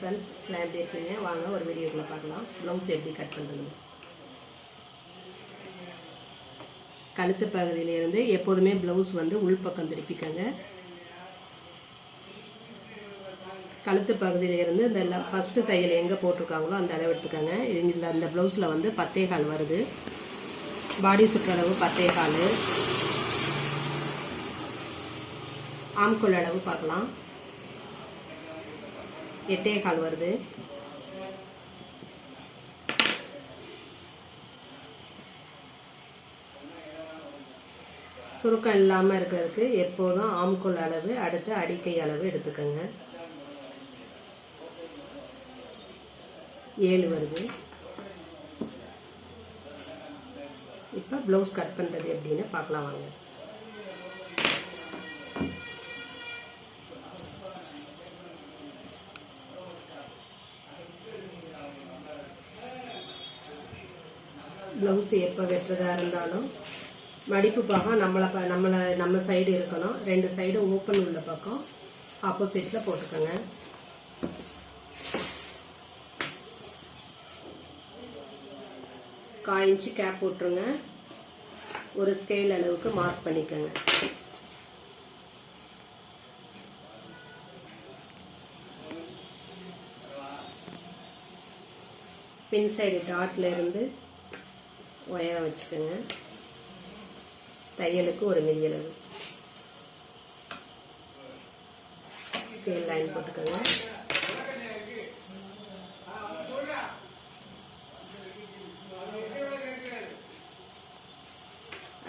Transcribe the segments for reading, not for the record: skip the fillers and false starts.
Friends, எல்லாம் எப்படி இருக்கீங்க? வாங்க ஒரு வீடியோக்குள்ள பார்க்கலாம். ப்ளவுஸ் எப்படி கட் பண்ணுறது. கழுத்து பகுதியிலேருந்து எப்போதுமே ப்ளவுஸ் வந்து உள்பக்கம் திருப்பிக்கங்க. கழுத்து பகுதியிலேருந்து இந்த ஃபஸ்ட்டு தையல் எங்கே போட்டிருக்காங்களோ அந்த அளவு எடுத்துக்கோங்க. இதில் அந்த ப்ளவுஸில் வந்து 10.25 வருது. பாடி சுற்றளவு 10.25. ஆம்கோல் அளவு பார்க்கலாம், 8.25 வருது. சுருக்கம் இல்லாமல் இருக்கிறதுக்கு எப்போதும் ஆம்கோல் அளவு அடுத்து அடிக்கை அளவு எடுத்துக்கோங்க. 7 வருது. இப்போ ப்ளவுஸ் கட் பண்ணுறது எப்படின்னு பார்க்கலாம் வாங்க. ப்ளவுஸ் எப்போ வெட்டுறதா இருந்தாலும் மடிப்பு பாகம் நம்ம சைடு இருக்கணும். 2 சைடு ஓப்பன் உள்ள பக்கம் ஆப்போசிட்டில் போட்டுக்கோங்க. கால் இன்ச்சு கேப் போட்டுருங்க. ஒரு ஸ்கேல் அளவுக்கு மார்க் பண்ணிக்கோங்க. பின் சைடு டாட்ல இருந்து உயரம் வச்சுக்கோங்க. தையலுக்கு ஒரு மிதியளவு ஸ்கேல் லைன் போட்டுக்கோங்க.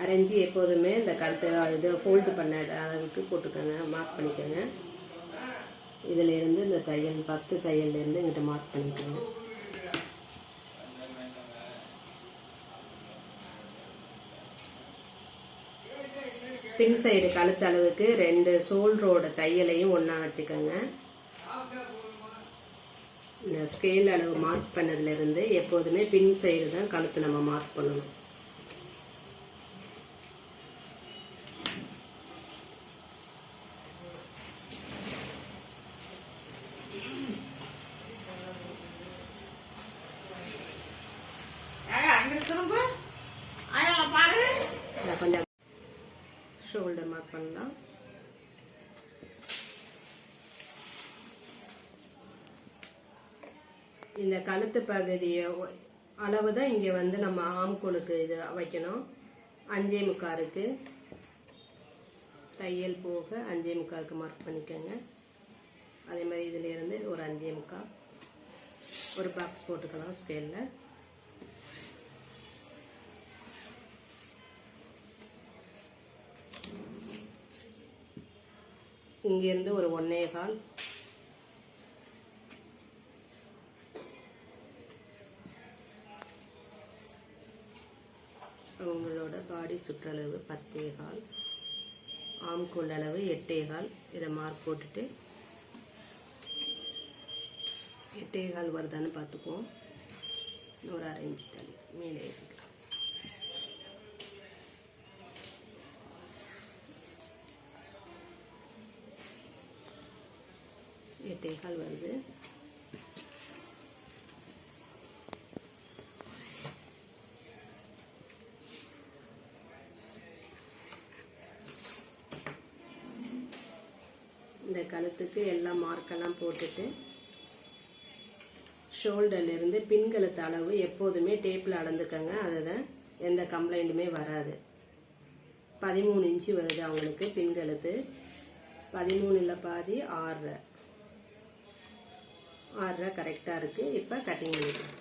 அரைஞ்சி எப்போதுமே இந்த கழுத்தை இது ஃபோல்டு பண்ண அளவுக்கு போட்டுக்கோங்க, மார்க் பண்ணிக்கோங்க. இதில் இருந்து இந்த தையல் ஃபஸ்ட்டு தையல்லேருந்து இங்கிட்ட மார்க் பண்ணிக்கோங்க. பின் சைடு கழுத்து அளவுக்கு 2 ஷோல்டரோட தையலையும் ஒன்றா வச்சுக்கோங்க. இந்த ஸ்கேல் அளவு மார்க் பண்ணதுலேருந்து எப்போதுமே பின் சைடு தான் கழுத்து நம்ம மார்க் பண்ணணும். கொஞ்சம் ஷோல்டர் மார்க் பண்ணலாம். இந்த கழுத்து பகுதியை அளவு தான் இங்கே வந்து நம்ம ஆம்கோலுக்கு இது வைக்கணும். 5.25 இருக்கு. தையல் போக 5.25 மார்க் பண்ணிக்கோங்க. அதே மாதிரி இதுல இருந்து ஒரு 5.25 ஒரு பாக்ஸ் போட்டுக்கலாம் ஸ்கேலில். இங்கிருந்து ஒரு 1.25 அவங்களோட பாடி சுற்றளவு 10.25, ஆம்கோல் அளவு 8.25. இதை மார்க் போட்டுட்டு 8.25 வருதான்னு பார்த்துக்குவோம். ஒரு 1/2 இன்ச் தள்ளி மேலே ஏற்றிக்கலாம். எட்டேகால் வருது. இந்த கழுத்துக்கு எல்லா மார்க்கெல்லாம் போட்டுட்டு ஷோல்டர்ல இருந்து பின் கழுத்து அளவு எப்போதுமே டேப்பில் அளந்துக்கங்க. அதுதான் எந்த கம்ப்ளைண்ட்டுமே வராது. 13 இன்ச்சு வருது அவங்களுக்கு பின் கழுத்து. 13ல் பாதி 6.5 கரெக்டாக இருக்கு. இப்போ கட்டிங் பண்ணிக்கலாம்.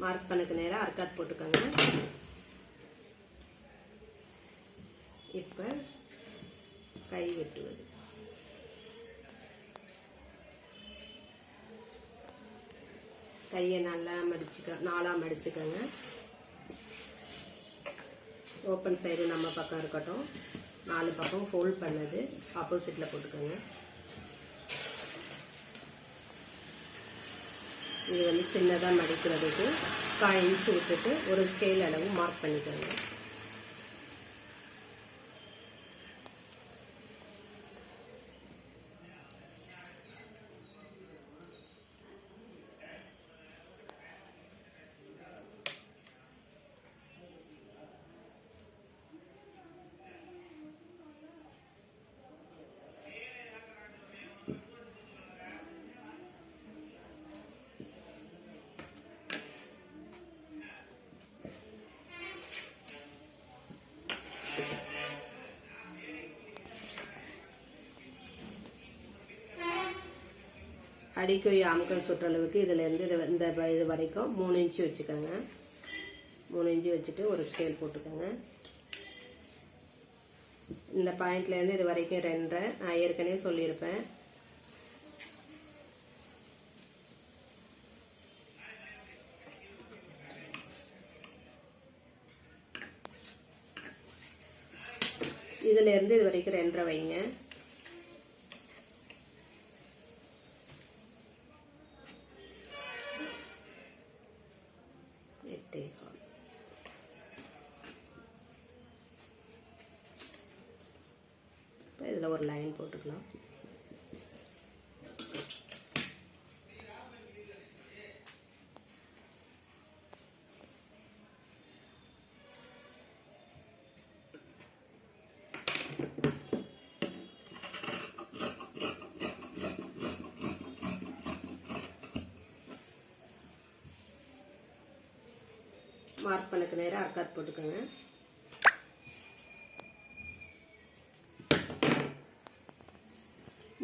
மார்க் பண்ணக்கு நேராக அர்க்காத் போட்டுக்கோங்க. இப்போ கை வெட்டுவது. கையை நல்லா நாலாக மடிச்சுக்கோங்க. ஓப்பன் சைடு நம்ம பக்கம் இருக்கட்டும். 4 பக்கம் ஃபோல்ட் பண்ணது ஆப்போசிட்டில் போட்டுக்கோங்க. இது வந்து சின்னதாக மடிக்கிறதுக்கு 1/4 இன்ச்சு விட்டுட்டு ஒரு ஸ்கேல் அளவு மார்க் பண்ணிக்கோங்க. அடிக்கொய் அமுக்கல் சுற்றளவுக்கு இதுலேருந்து இது வரைக்கும் 3 இன்ச்சு வச்சுக்கோங்க. 3 இன்ச்சு வச்சுட்டு ஒரு ஸ்கேல் போட்டுக்கோங்க. இந்த பாயிண்ட்லேருந்து இது வரைக்கும் 2.5 நான் ஏற்கனவே சொல்லியிருப்பேன். இதுலேருந்து இது வரைக்கும் 2.5 வைங்க. இதில் ஒரு லைன் போட்டுக்கலாம். மார்க் பண்ணக்கு நேரம் அர்க்காத் போட்டுக்கோங்க.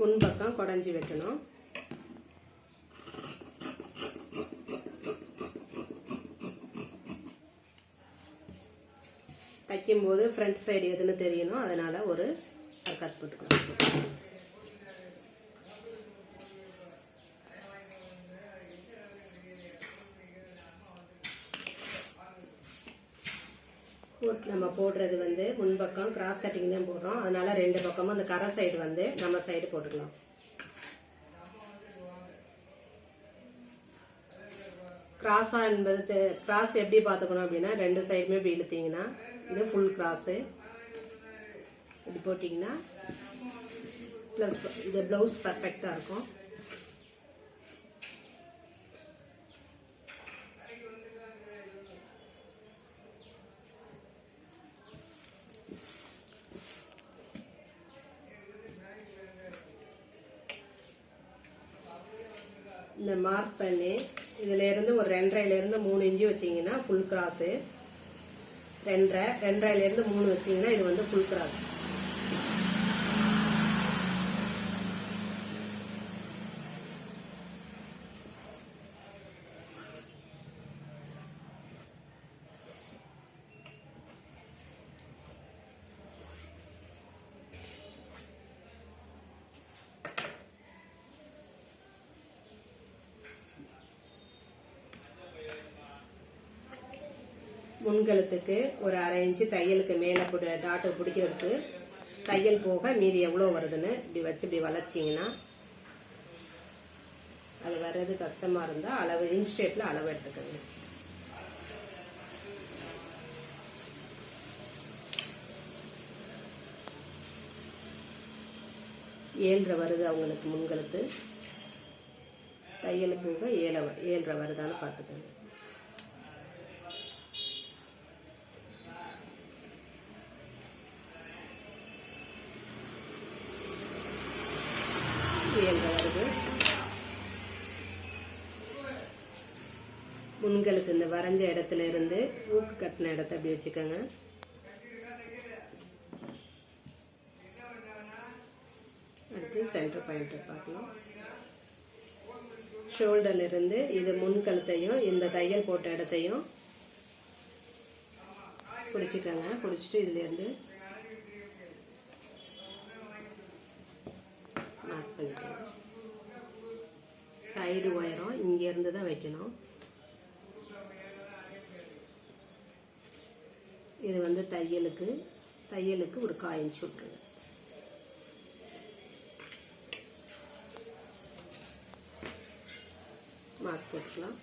முன்பக்கம் குடஞ்சி வைக்கணும். தைக்கும்போது ஃப்ரண்ட் சைடு எதுன்னு தெரியணும், அதனால ஒரு அர்க்காத் போட்டுக்கணும். நம்ம போடுறது வந்து முன்பக்கம் கிராஸ் கட்டிங் தான் போடுறோம், அதனால 2 பக்கமும் அந்த கரை சைடு வந்து நம்ம சைடு போட்டுக்கலாம். கிராஸா என்பது கிராஸ் எப்படி பார்த்துக்கணும் அப்படின்னா 2 சைடுமே இப்படி இழுத்தீங்கன்னா இது ஃபுல் கிராஸு, இப்படி போட்டிங்கன்னா ப்ளஸ் இது ப்ளவுஸ் பர்ஃபெக்டாக இருக்கும். இந்த மார்க் பண்ணி இதிலேருந்து ஒரு 2.5லேருந்து 3 இன்ச்சு வச்சிங்கன்னா ஃபுல் கிராஸு. 2.5லேருந்து 3 வச்சிங்கன்னா இது வந்து ஃபுல் கிராஸ். முன்கழுத்துக்கு ஒரு 1/2 இன்ச்சு தையலுக்கு மேலே டாட்டு பிடிக்கிறதுக்கு தையல் போக மீதி எவ்வளோ வருதுன்னு இப்படி வச்சு இப்படி வளைச்சிங்கன்னா அது வர்றது கஷ்டமாக இருந்தால் அளவு இன்ச் டேப்பில் அளவு எடுத்துக்கோங்க. ஏழரை வருது அவங்களுக்கு முன்கழுத்து, தையலுக்கு போக 7.5 வருதான்னு பார்த்துக்கோங்க. வருது முன்கழுத்து இந்த வரைஞ்ச இடத்துல இருந்து ஊக்கு கட்டின இடத்த அப்படி வச்சுக்கோங்க. அடுத்து சென்டர் பாயிண்ட் பார்க்கலாம். ஷோல்டர்ல இருந்து இது முன்கழுத்தையும் இந்த தையல் போட்ட இடத்தையும் பிடிச்சிக்கோங்க. பிடிச்சிட்டு இதுல இருந்து மார்க் பண்ணிக்கோங்க. சைடு உயரம் இங்கேருந்து தான் வைக்கணும். இது வந்து தையலுக்கு ஒரு 1/4 இன்ச் விட்டுருங்க. மார்க் போட்டுக்கலாம்.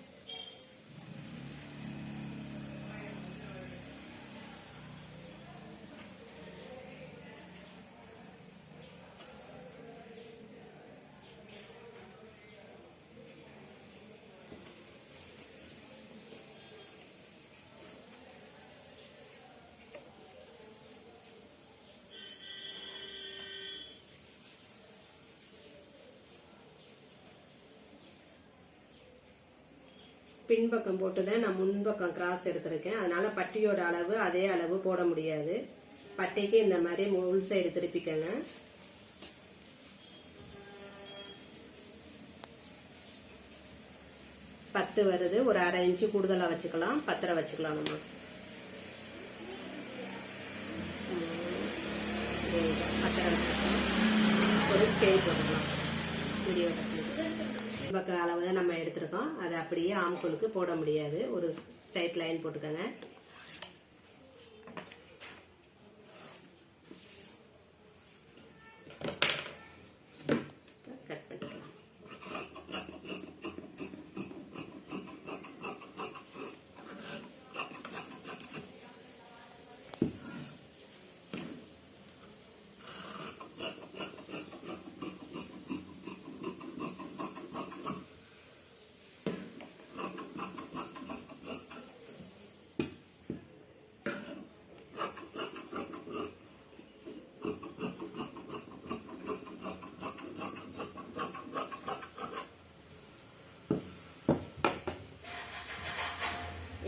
பின்பக்கம் போட்டுதான் நான் முன்பக்கம் கிராஸ் எடுத்திருக்கேன். அதனால பட்டியோட அளவு அதே அளவு போட முடியாது. பட்டிக்கு இந்த மாதிரி உள் சைடு திருப்பிக்கங்க. பத்து வருது, ஒரு 1/2 இன்ச்சு கூடுதலா வச்சுக்கலாம், 10 வச்சுக்கலாம். நம்ம ஒரு ஸ்கேல் போட்டுக்கலாம். வீடியோ பக்க அளவு தான் நம்ம எடுத்திருக்கோம். அதை அப்படியே ஆம்கோலுக்கு போட முடியாது. ஒரு ஸ்ட்ரைட் லைன் போட்டுக்கோங்க. கட் பண்ணிக்கலாம்.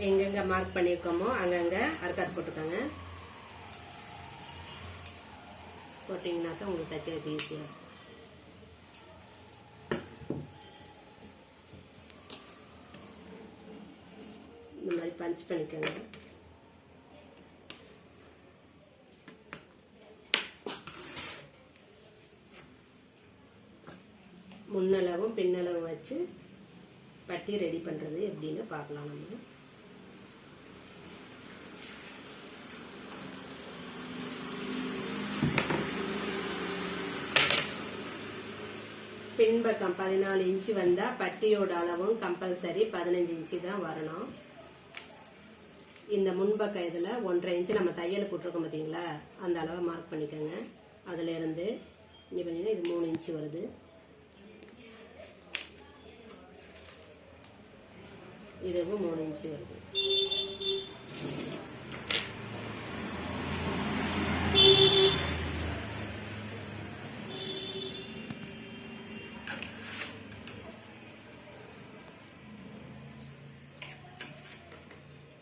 எங்கெங்க மார்க் பண்ணிருக்கோமோ அங்கங்க அர்க்காத் போட்டுக்கோங்க. போட்டீங்கன்னா தான் உங்களுக்கு தைக்கிறது ஈஸியா. இந்த மாதிரி பஞ்ச் பண்ணிக்கோங்க. முன்னளவும் பின்னளவும் வச்சு பட்டி ரெடி பண்றது எப்படின்னு பார்க்கலாம். நம்ம பின்பக்கம் 14 இன்ச்சு வந்தா பட்டியோட அளவும் கம்பல்சரி 15 இன்ச்சு தான் வரணும். இந்த முன்பக்கம் இதுல 1/2 இன்ச்சு நம்ம தையலுக்கு விட்டுருக்கோம் பார்த்தீங்களா, அந்த அளவை மார்க் பண்ணிக்கோங்க. அதுல இருந்து இங்க பண்ணீங்கன்னா இது 3 இன்ச்சு வருது. இதுவும் 3 இன்ச்சு வருது.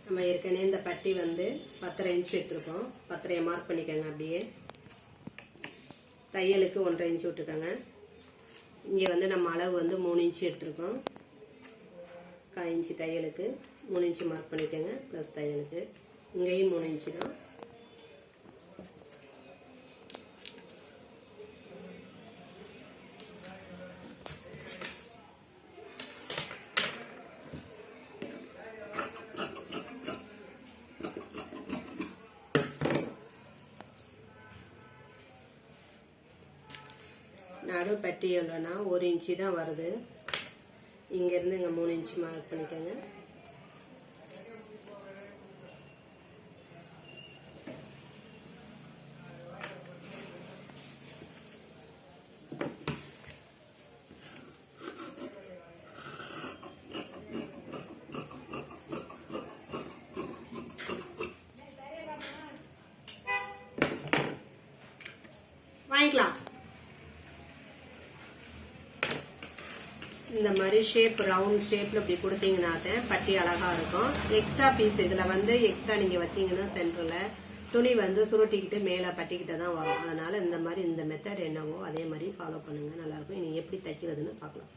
நம்ம ஏற்கனவே இந்த பட்டி வந்து 10.5 இன்ச் எடுத்துருக்கோம். 10.5 மார்க் பண்ணிக்கோங்க. அப்படியே தையலுக்கு 1/2 இன்ச் விட்டுக்கோங்க. இங்கே வந்து நம்ம அளவு வந்து 3 இன்ச் எடுத்துருக்கோம். 1/4 இன்ச்சு தையலுக்கு 3 இன்ச்சு மார்க் பண்ணிக்கோங்க. ப்ளஸ் தையலுக்கு இங்கேயும் 3 இன்ச்சு தான். நடு பட்டி எவ்வளோனா 1 இன்ச்சு தான் வருது. இங்கேருந்து இங்கே 3 இன்ச்சு மார்க் பண்ணிக்கோங்க. வாங்கிக்கலாம். இந்த மாதிரி ஷேப் ரவுண்ட் ஷேப்ல இப்படி கொடுத்தீங்கன்னா பட்டி அழகா இருக்கும். எக்ஸ்ட்ரா பீஸ் இதுல வந்து எக்ஸ்ட்ரா நீங்க வச்சீங்கன்னா சென்டர்ல துணி வந்து சுருட்டிக்கிட்டு மேல பட்டிக்கிட்ட தான் வரும். அதனால இந்த மாதிரி இந்த மெத்தட் என்னவோ அதே மாதிரி ஃபாலோ பண்ணுங்க. நல்லா இருக்கும். இனி எப்படி தைக்கிறதுன்னு பார்க்கலாம்.